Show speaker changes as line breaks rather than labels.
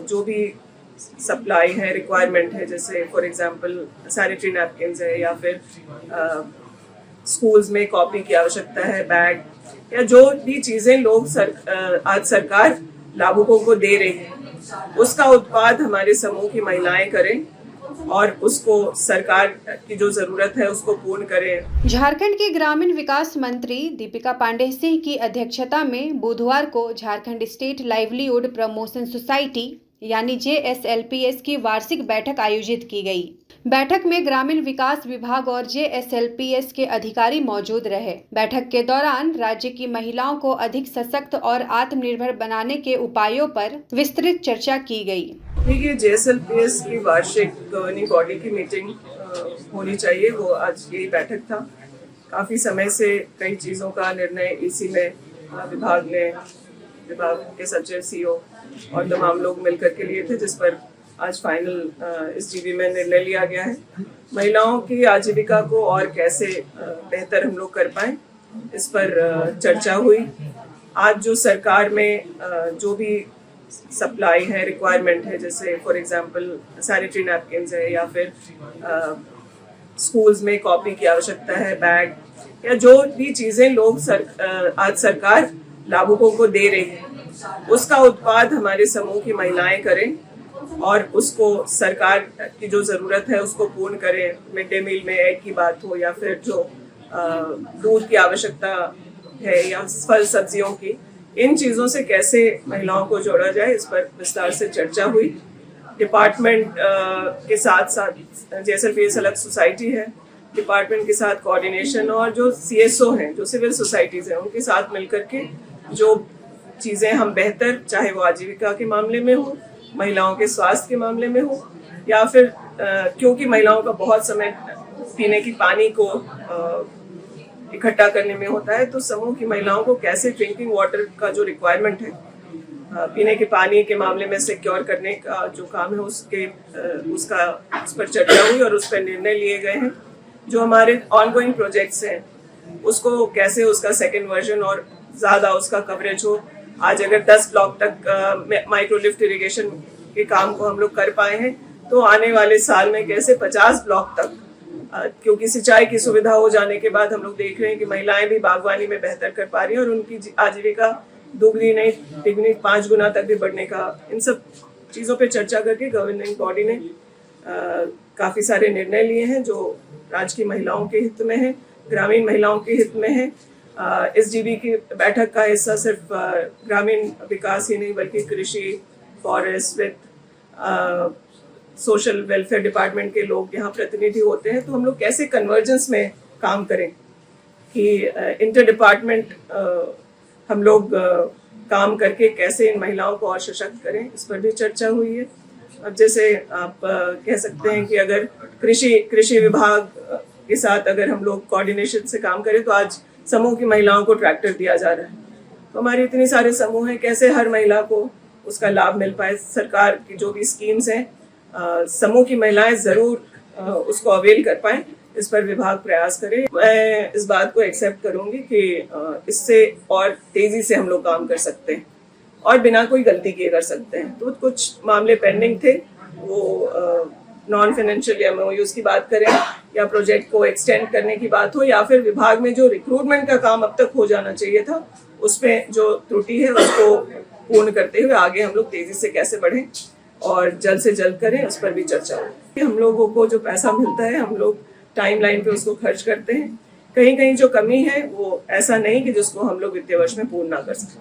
जो भी सप्लाई है, रिक्वायरमेंट है, जैसे फॉर एग्जांपल सैनिटरी नैपकिन्स है या फिर स्कूल्स में कॉपी की आवश्यकता है, बैग या जो भी चीज़ें आज सरकार लाभुकों को दे रही है, उसका उत्पाद हमारे समूह की महिलाएं करें और उसको सरकार की जो जरूरत है उसको पूर्ण करें।
झारखंड के ग्रामीण विकास मंत्री दीपिका पांडे सिंह की अध्यक्षता में बुधवार को Jharkhand state livelihood promotion society यानी JSLPS की वार्षिक बैठक आयोजित की गई। बैठक में ग्रामीण विकास विभाग और JSLPS के अधिकारी मौजूद रहे। बैठक के दौरान राज्य की महिलाओं को अधिक सशक्त और आत्मनिर्भर बनाने के उपायों पर विस्तृत चर्चा की गई।
देखिए, JSLPS की वार्षिक गवर्निंग बॉडी की मीटिंग होनी चाहिए, वो आज यही बैठक था। काफ़ी समय से कई चीज़ों का निर्णय इसी में विभाग के सचिव, CEO और तमाम लोग मिलकर के लिए थे, जिस पर आज फाइनल इस GB में निर्णय लिया गया है। महिलाओं की आजीविका को और कैसे बेहतर हम लोग कर पाएं, इस पर चर्चा हुई। आज जो सरकार में जो भी सप्लाई है, रिक्वायरमेंट है, जैसे फॉर एग्जांपल सैनिटरी नैपकिन्स है या फिर स्कूल्स में कॉपी की आवश्यकता है, बैग या जो भी चीज़ें आज सरकार लाभुकों को दे रही है, उसका उत्पाद हमारे समूह की महिलाएं करें और उसको सरकार की जो ज़रूरत है उसको पूर्ण करें। मिड डे मील में एग की बात हो या फिर जो दूध की आवश्यकता है या फल सब्जियों की, इन चीज़ों से कैसे महिलाओं को जोड़ा जाए, इस पर विस्तार से चर्चा हुई। डिपार्टमेंट के साथ साथ JSLPS अलग सोसाइटी है, डिपार्टमेंट के साथ कोऑर्डिनेशन और जो CSO हैं, जो सिविल सोसाइटीज़ हैं, उनके साथ मिलकर के जो चीज़ें हम बेहतर, चाहे वो आजीविका के मामले में हो, महिलाओं के स्वास्थ्य के मामले में हो या फिर क्योंकि महिलाओं का बहुत समय पीने की पानी को इकट्ठा करने में होता है, तो समूह की महिलाओं को कैसे ड्रिंकिंग वाटर का जो रिक्वायरमेंट है, पीने के पानी के मामले में सिक्योर करने का जो काम है उस पर चर्चा हुई और उस पर निर्णय लिए गए हैं। जो हमारे ऑनगोइंग प्रोजेक्ट्स हैं उसको कैसे उसका सेकेंड वर्जन और ज़्यादा उसका कवरेज हो। आज अगर 10 ब्लॉक तक माइक्रो लिफ्ट इरिगेशन के काम को हम लोग कर पाए हैं, तो आने वाले साल में कैसे 50 ब्लॉक तक, क्योंकि सिंचाई की सुविधा हो जाने के बाद हम लोग देख रहे हैं कि महिलाएं भी बागवानी में बेहतर कर पा रही हैं और उनकी आजीविका दुगनी नहीं तिगुनी 5 गुना तक भी बढ़ने का, इन सब चीज़ों पे चर्चा करके गवर्निंग बॉडी ने काफ़ी सारे निर्णय लिए हैं जो राज्य की महिलाओं के हित में है, ग्रामीण महिलाओं के हित में है। इस GB की बैठक का हिस्सा सिर्फ ग्रामीण विकास ही नहीं बल्कि कृषि, फॉरेस्ट, वित्त, सोशल वेलफेयर डिपार्टमेंट के लोग यहाँ प्रतिनिधि होते हैं। तो हम लोग कैसे कन्वर्जेंस में काम करें कि इंटर डिपार्टमेंट हम लोग काम करके कैसे इन महिलाओं को और सशक्त करें, इस पर भी चर्चा हुई है। अब जैसे आप कह सकते हैं कि अगर कृषि विभाग के साथ अगर हम लोग कोऑर्डिनेशन से काम करें, तो आज समूह की महिलाओं को ट्रैक्टर दिया जा रहा है। तो हमारे इतने सारे समूह हैं, कैसे हर महिला को उसका लाभ मिल पाए। सरकार की जो भी स्कीम्स हैं, समूह की महिलाएं ज़रूर उसको अवेल कर पाएं, इस पर विभाग प्रयास करे। मैं इस बात को एक्सेप्ट करूंगी कि इससे और तेज़ी से हम लोग काम कर सकते हैं और बिना कोई गलती किए कर सकते हैं। तो कुछ मामले पेंडिंग थे, वो नॉन फाइनेंशियल MOUs की बात करें या प्रोजेक्ट को एक्सटेंड करने की बात हो या फिर विभाग में जो रिक्रूटमेंट का काम अब तक हो जाना चाहिए था, उसमें जो त्रुटि है उसको पूर्ण करते हुए आगे हम लोग तेज़ी से कैसे बढ़ें और जल्द से जल्द करें, उस पर भी चर्चा हो। हम लोगों को जो पैसा मिलता है हम लोग टाइमलाइन पे उसको खर्च करते हैं। कहीं कहीं जो कमी है वो ऐसा नहीं कि जिसको हम लोग वित्तीय वर्ष में पूर्ण ना कर सकें।